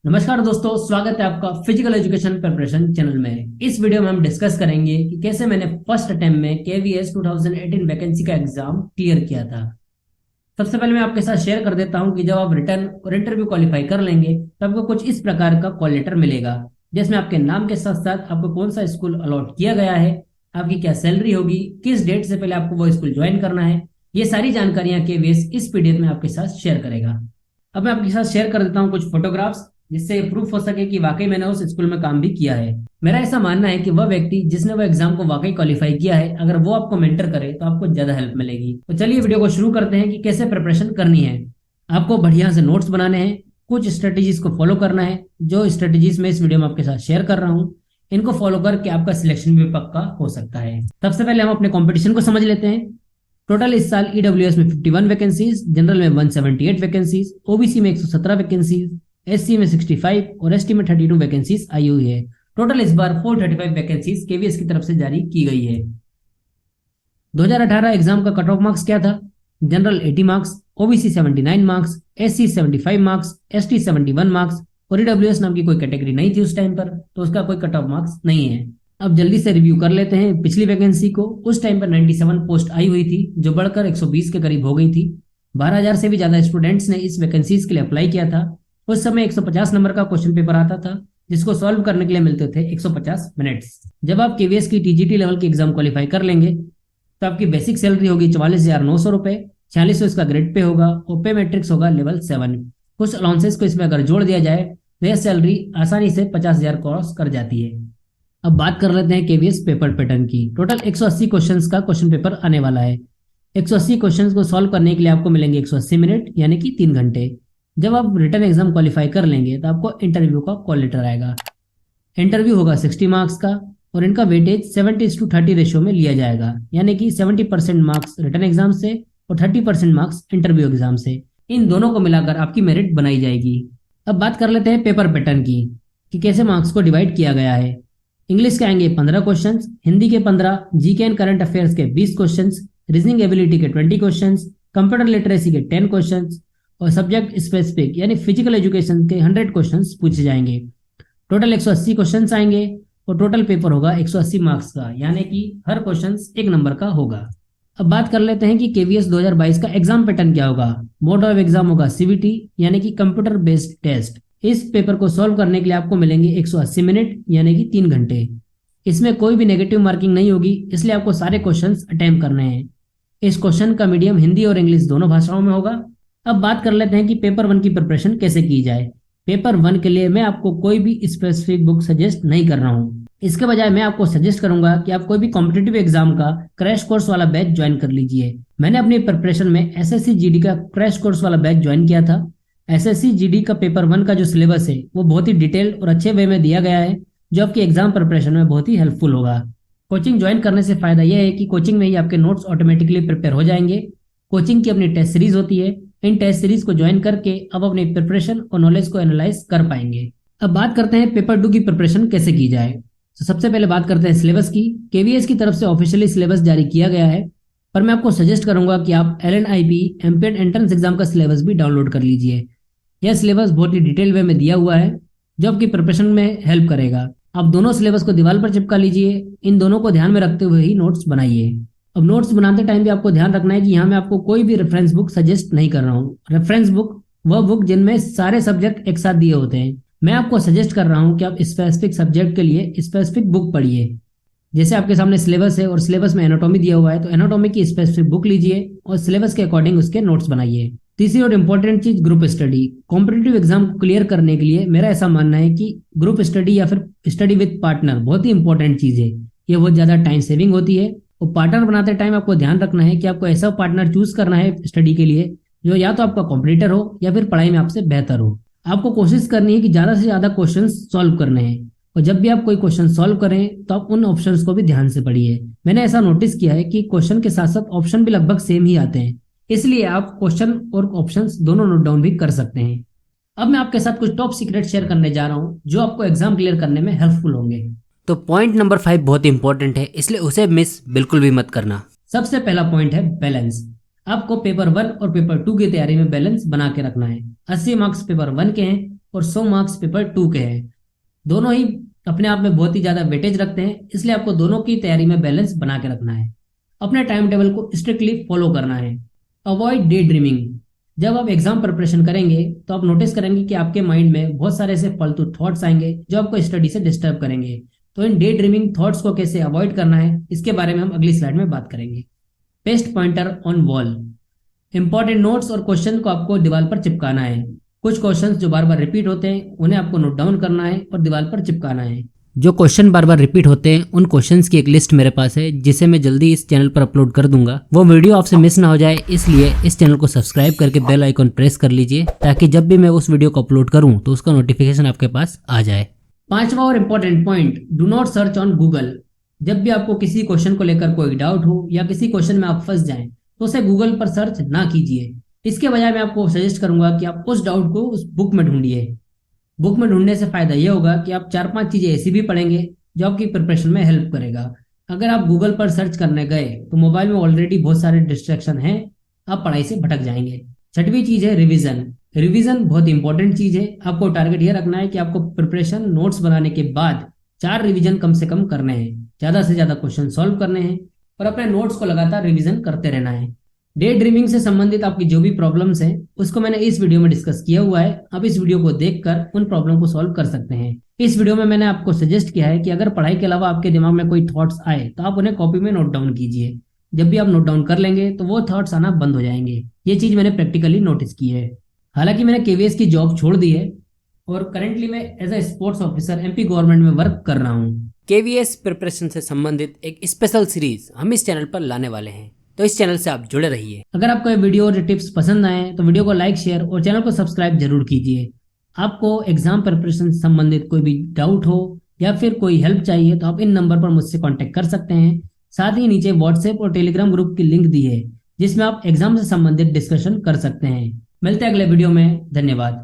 नमस्कार दोस्तों, स्वागत है आपका फिजिकल एजुकेशन प्रिपरेशन चैनल में। इस वीडियो में हम डिस्कस करेंगे कि कैसे मैंने फर्स्ट अटेम्प्ट में केवीएस 2018 वैकेंसी का एग्जाम क्लियर किया था। सबसे पहले मैं आपके साथ शेयर कर देता हूं कि जब आप रिटर्न और इंटरव्यू क्वालिफाई कर लेंगे तो आपको कुछ इस प्रकार का कॉल लेटर मिलेगा, जिसमें आपके नाम के साथ साथ आपको कौन सा स्कूल अलॉट किया गया है, आपकी क्या सैलरी होगी, किस डेट से पहले आपको वो स्कूल ज्वाइन करना है, ये सारी जानकारियां केवीएस इस पीडीएफ में आपके साथ शेयर करेगा। अब मैं आपके साथ शेयर कर देता हूँ कुछ फोटोग्राफ्स, जिससे प्रूफ हो सके कि वाकई मैंने उस स्कूल में काम भी किया है। मेरा ऐसा मानना है कि वह व्यक्ति जिसने वो एग्जाम को वाकई क्वालिफाई किया है, अगर वो आपको मेंटर करे तो आपको ज्यादा हेल्प मिलेगी। तो चलिए वीडियो को शुरू करते हैं कि कैसे प्रिपरेशन करनी है। आपको बढ़िया से नोट्स बनाने हैं, कुछ स्ट्रेटेजीज को फॉलो करना है। जो स्ट्रेटेजीज मैं इस वीडियो में आपके साथ शेयर कर रहा हूँ, इनको फॉलो करके आपका सिलेक्शन भी पक्का हो सकता है। सबसे पहले हम अपने कॉम्पिटिशन को समझ लेते हैं। टोटल इस साल ईडब्ल्यूएस में 51 वैकेंसीज, जनरल में 178 वैकेंसीज, ओबीसी में 117 वैकेंसीज, एससी में 65 और एसटी में 32 वैकेंसीज आई हुई है। टोटल इस बार 435 वैकेंसीज केवीएस की तरफ से जारी की गई है। 2018 एग्जाम का कट ऑफ मार्क्स क्या था? General 80 marks, OBC 79 marks, SC 75 marks, ST 71 marks और ईडब्ल्यूएस नाम की कोई कैटेगरी नहीं थी उस टाइम पर, तो उसका कोई कट ऑफ मार्क्स नहीं है। अब जल्दी से रिव्यू कर लेते हैं पिछली वैकेंसी को। उस टाइम पर 97 पोस्ट आई हुई थी, जो बढ़कर 120 के करीब हो गई थी। 12,000 से भी ज्यादा स्टूडेंट्स ने इस वैकेंसीज के लिए अप्लाई किया था। उस समय 150 नंबर का क्वेश्चन पेपर आता था, जिसको सॉल्व करने के लिए मिलते थे 150 मिनट्स। जब आप केवीएस की टीजीटी लेवल की एग्जाम क्वालिफाई कर लेंगे तो आपकी बेसिक सैलरी होगी 44,900 रुपए, 4600 इसका ग्रेड पे होगा और पे मैट्रिक्स होगा लेवल 7। कुछ अलाउंसेस को इसमें अगर जोड़ दिया जाए तो यह सैलरी आसानी से 50,000 क्रॉस कर जाती है। अब बात कर लेते हैं केवीएस पेपर पैटर्न की। टोटल 180 क्वेश्चंस का क्वेश्चन पेपर आने वाला है। 180 क्वेश्चंस को सॉल्व करने के लिए आपको मिलेंगे 180 मिनट, यानी कि 3 घंटे। जब आप रिटर्न एग्जाम क्वालिफाई कर लेंगे तो आपको इंटरव्यू का कॉल लेटर आएगा। इंटरव्यू होगा 60 मार्क्स का और इनका वेटेज 70:30 रेशियो में लिया जाएगा, यानी कि 70% मार्क्स रिटर्न एग्जाम से और 30% मार्क्स इंटरव्यू एग्जाम से। इन दोनों को मिलाकर आपकी मेरिट बनाई जाएगी। अब बात कर लेते हैं पेपर पैटर्न की, कि कैसे मार्क्स को डिवाइड किया गया है। इंग्लिश के आएंगे 15 क्वेश्चन, हिंदी के 15, जीके एंड करंट अफेयर्स के 20 क्वेश्चन, रीजनिंग एबिलिटी के 20 क्वेश्चन, कंप्यूटर लिटरेसी के 10 क्वेश्चन और सब्जेक्ट स्पेसिफिक यानी फिजिकल एजुकेशन के 100 क्वेश्चंस पूछे जाएंगे। टोटल 180 क्वेश्चंस आएंगे और टोटल पेपर होगा 180 मार्क्स का, यानी कि हर क्वेश्चन 1 नंबर का होगा। अब बात कर लेते हैं कि केवीएस 2022 का एग्जाम पैटर्न क्या होगा। मोड ऑफ एग्जाम होगा सीबीटी, यानी कि कंप्यूटर बेस्ड टेस्ट। इस पेपर को सॉल्व करने के लिए आपको मिलेंगे 180 मिनट, यानी कि 3 घंटे। इसमें कोई भी नेगेटिव मार्किंग नहीं होगी, इसलिए आपको सारे क्वेश्चंस अटेम्प्ट करने हैं। इस क्वेश्चन का मीडियम हिंदी और इंग्लिश दोनों भाषाओं में होगा। अब बात कर लेते हैं कि पेपर 1 की प्रिपरेशन कैसे की जाए। पेपर 1 के लिए मैं आपको कोई भी स्पेसिफिक बुक सजेस्ट नहीं कर रहा हूँ। इसके बजाय मैं आपको सजेस्ट करूंगा कि आप कोई भी कॉम्पिटिटिव एग्जाम का क्रैश कोर्स वाला बैच ज्वाइन कर लीजिए। मैंने अपनी प्रिपरेशन में एसएससी जीडी का क्रैश कोर्स वाला बैच ज्वाइन किया था। एसएससी जीडी का पेपर 1 का जो सिलेबस है वो बहुत ही डिटेल और अच्छे वे में दिया गया है, जो आपकी एग्जाम प्रिपरेशन में बहुत ही हेल्पफुल होगा। कोचिंग ज्वाइन करने से फायदा यह है कि कोचिंग में ही आपके नोट्स ऑटोमेटिकली प्रिपेयर हो जाएंगे। कोचिंग की अपनी टेस्ट सीरीज होती है। इन टेस्ट सीरीज को ज्वाइन करके आप अपनी प्रिपरेशन और नॉलेज को एनालाइज कर पाएंगे। अब बात करते हैं पेपर 2 की प्रिपरेशन कैसे की जाए। तो सबसे पहले बात करते हैं सिलेबस की। केवीएस की तरफ से ऑफिशियली सिलेबस जारी किया गया है, पर मैं आपको सजेस्ट करूंगा कि आप एलएनआईपी एमपीएड एंट्रेंस एग्जाम का सिलेबस भी डाउनलोड कर लीजिए। यह सिलेबस बहुत ही डिटेल वे में दिया हुआ है, जो आपकी प्रिपरेशन में हेल्प करेगा। आप दोनों सिलेबस को दीवार पर चिपका लीजिए। इन दोनों को ध्यान में रखते हुए ही नोट्स बनाइए। अब नोट्स बनाते टाइम भी आपको ध्यान रखना है कि यहाँ मैं आपको कोई भी रेफरेंस बुक सजेस्ट नहीं कर रहा हूँ। रेफरेंस बुक वह बुक जिनमें सारे सब्जेक्ट एक साथ दिए होते हैं। मैं आपको सजेस्ट कर रहा हूँ कि आप स्पेसिफिक सब्जेक्ट के लिए स्पेसिफिक बुक पढ़िए। जैसे आपके सामने सिलेबस है और सिलेबस में एनाटॉमी दिया हुआ है, तो एनाटॉमी की स्पेसिफिक बुक लीजिए और सिलेबस के अकॉर्डिंग उसके नोट्स बनाइए। तीसरी और इम्पोर्टेंट चीज, ग्रुप स्टडी। कॉम्पिटिटिव एग्जाम को क्लियर करने के लिए मेरा ऐसा मानना है कि ग्रुप स्टडी या फिर स्टडी विद पार्टनर बहुत ही इंपॉर्टेंट चीज है। ये बहुत ज्यादा टाइम सेविंग होती है। और पार्टनर बनाते टाइम आपको ध्यान रखना है कि आपको ऐसा पार्टनर चूज करना है स्टडी के लिए जो या तो आपका कॉम्पिटिटर हो या फिर पढ़ाई में आपसे बेहतर हो। आपको कोशिश करनी है कि ज्यादा से ज्यादा क्वेश्चन सॉल्व करने हैं, और जब भी आप कोई क्वेश्चन सॉल्व करें तो आप उन ऑप्शंस को भी ध्यान से पढ़िए। मैंने ऐसा नोटिस किया है कि क्वेश्चन के साथ साथ ऑप्शन भी लगभग सेम ही आते हैं, इसलिए आप क्वेश्चन और ऑप्शंस दोनों नोट डाउन भी कर सकते हैं। अब मैं आपके साथ कुछ टॉप सीक्रेट शेयर करने जा रहा हूं, जो आपको एग्जाम क्लियर करने में हेल्पफुल होंगे। तो पॉइंट नंबर 5 बहुत इंपॉर्टेंट है, इसलिए उसे मिस बिल्कुल भी मत करना। सबसे पहला पॉइंट है बैलेंस। आपको पेपर 1 और पेपर 2 की तैयारी में बैलेंस बना के रखना है। 80 मार्क्स पेपर 1 के हैं और 100 मार्क्स पेपर 2 के हैं। दोनों ही अपने आप में बहुत ही ज़्यादा वेटेज रखते हैं, इसलिए आपको दोनों की तैयारी में बैलेंस बना के रखना है। अपने टाइम टेबल को स्ट्रिक्टली फॉलो करना है। Avoid day dreaming. जब आप एग्जाम प्रिपरेशन करेंगे तो आप नोटिस करेंगे कि आपके माइंड में बहुत सारे ऐसे फालतू थॉट्स आएंगे जो आपको स्टडी से डिस्टर्ब करेंगे। तो इन डे ड्रीमिंग थॉट्स को कैसे अवॉइड करना है, इसके बारे में हम अगली स्लाइड में बात करेंगे। Paste pointer on wall. Important notes और क्वेश्चन को आपको दीवार पर चिपकाना है। कुछ क्वेश्चंस जो बार बार रिपीट होते हैं उन्हें आपको नोट डाउन करना है और दीवार पर चिपकाना है। जो क्वेश्चन बार बार रिपीट होते हैं उन क्वेश्चंस की एक लिस्ट मेरे पास है, जिसे मैं जल्दी इस चैनल पर अपलोड कर दूंगा। वो वीडियो आपसे मिस ना हो जाए, इसलिए इस चैनल को सब्सक्राइब करके बेल आइकॉन प्रेस कर लीजिए, ताकि जब भी मैं उस वीडियो को अपलोड करूं तो उसका नोटिफिकेशन आपके पास आ जाए। पांचवा और important point, do not search on Google. जब भी आपको किसी क्वेश्चन को लेकर कोई डाउट हो या किसी क्वेश्चन में आप फंस जाएं तो उसे गूगल पर सर्च ना कीजिए। इसके बजाय मैं आपको सजेस्ट करूंगा कि आप उस डाउट को उस बुक में ढूंढिए। बुक में ढूंढने से फायदा यह होगा कि आप 4-5 चीजें ऐसी भी पढ़ेंगे जो आपकी प्रिपरेशन में हेल्प करेगा। अगर आप गूगल पर सर्च करने गए तो मोबाइल में ऑलरेडी बहुत सारे डिस्ट्रैक्शन हैं, आप पढ़ाई से भटक जाएंगे। छठवीं चीज है रिवीजन। रिवीजन बहुत इंपॉर्टेंट चीज है। आपको टारगेट ये रखना है कि आपको प्रिपरेशन नोट्स बनाने के बाद 4 रिवीजन कम से कम करने हैं, ज्यादा से ज्यादा क्वेश्चन सॉल्व करने हैं और अपने नोट्स को लगातार रिवीजन करते रहना है। डे ड्रीमिंग से संबंधित आपकी जो भी प्रॉब्लम्स हैं उसको मैंने इस वीडियो में डिस्कस किया हुआ है। आप इस वीडियो को देखकर उन प्रॉब्लम को सॉल्व कर सकते हैं। इस वीडियो में मैंने आपको सजेस्ट किया है कि अगर पढ़ाई के अलावा आपके दिमाग में कोई थॉट्स आए तो आप उन्हें कॉपी में नोट डाउन कीजिए। जब भी आप नोट डाउन कर लेंगे तो वो थॉट्स आना बंद हो जाएंगे। ये चीज मैंने प्रैक्टिकली नोटिस की है। हालांकि मैंने केवीएस की जॉब छोड़ दी है और करेंटली मैं as a sports officer MP government में वर्क कर रहा हूँ। केवीएस प्रिपरेशन से संबंधित एक स्पेशल सीरीज हम इस चैनल पर लाने वाले हैं, तो इस चैनल से आप जुड़े रहिए। अगर आपको ये वीडियो और टिप्स पसंद आए तो वीडियो को लाइक, शेयर और चैनल को सब्सक्राइब जरूर कीजिए। आपको एग्जाम प्रिपरेशन से संबंधित कोई भी डाउट हो या फिर कोई हेल्प चाहिए तो आप इन नंबर पर मुझसे कांटेक्ट कर सकते हैं। साथ ही नीचे व्हाट्सएप और टेलीग्राम ग्रुप की लिंक दी है, जिसमें आप एग्जाम से संबंधित डिस्कशन कर सकते हैं। मिलते हैं अगले वीडियो में। धन्यवाद।